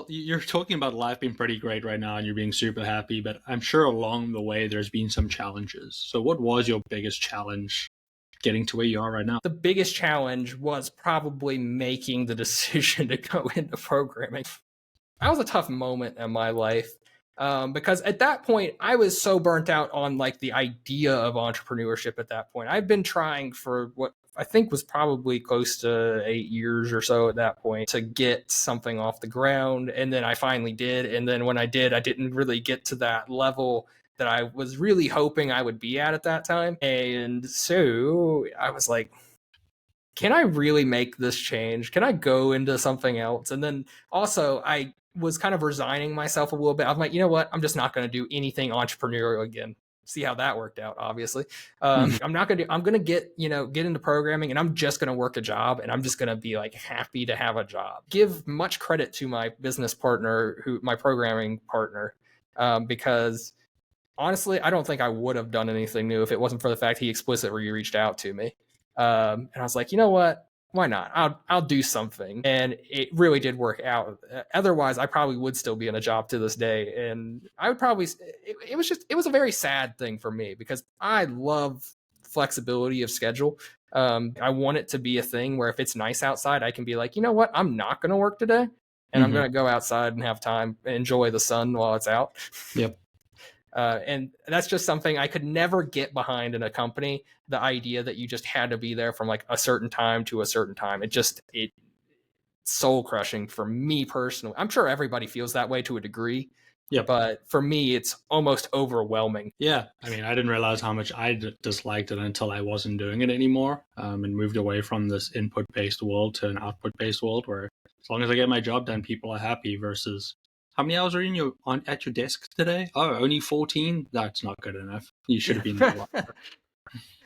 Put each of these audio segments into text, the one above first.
you're talking about life being pretty great right now and you're being super happy, but I'm sure along the way there's been some challenges. So what was your biggest challenge getting to where you are right now? The biggest challenge was probably making the decision to go into programming. That was a tough moment in my life. Because at that point, I was so burnt out on like the idea of entrepreneurship at that point. I've been trying for what I think was probably close to 8 years or so at that point to get something off the ground. And then I finally did. And then when I did, I didn't really get to that level that I was really hoping I would be at that time. And so I was like, can I really make this change? Can I go into something else? And then also I was kind of resigning myself a little bit. I'm like, you know what? I'm just not going to do anything entrepreneurial again. See how that worked out, obviously. I'm not going to I'm going to get into programming, and I'm just going to work a job, and I'm just going to be like happy to have a job. Give much credit to my business partner, my programming partner, because honestly, I don't think I would have done anything new if it wasn't for the fact he explicitly reached out to me. And I was like, you know what? Why not? I'll do something. And it really did work out. Otherwise, I probably would still be in a job to this day. And I would probably, it was a very sad thing for me because I love flexibility of schedule. I want it to be a thing where if it's nice outside, I can be like, you know what? I'm not going to work today. And I'm going to go outside and have time, enjoy the sun while it's out. Yep. And that's just something I could never get behind in a company. The idea that you just had to be there from like a certain time to a certain time. It's soul crushing for me personally. I'm sure everybody feels that way to a degree. Yep. But for me, it's almost overwhelming. Yeah. I mean, I didn't realize how much I disliked it until I wasn't doing it anymore, and moved away from this input-based world to an output-based world where as long as I get my job done, people are happy versus how many hours are at your desk today? Oh, only 14? That's not good enough. You should have been there a lot more.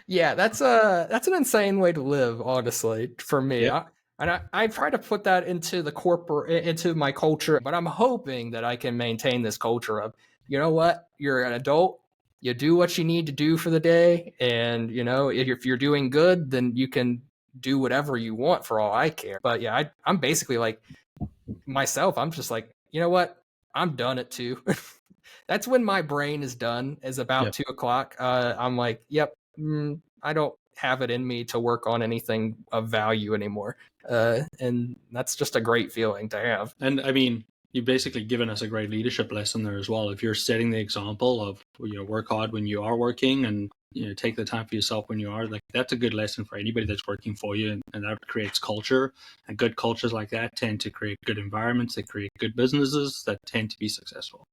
Yeah, that's an insane way to live, honestly, for me. Yep. I try to put that into my culture, but I'm hoping that I can maintain this culture of, you know what, you're an adult, you do what you need to do for the day, and if you're doing good, then you can do whatever you want for all I care. But yeah, I'm basically like myself. I'm just like, you know what, I'm done at 2. That's when my brain is done. Is about 2 o'clock. I'm like, yep. I don't have it in me to work on anything of value anymore. And that's just a great feeling to have. And I mean, you've basically given us a great leadership lesson there as well. If you're setting the example of, work hard when you are working and, take the time for yourself when you are, like, that's a good lesson for anybody that's working for you. And that creates culture, and good cultures like that tend to create good environments. They create good businesses that tend to be successful.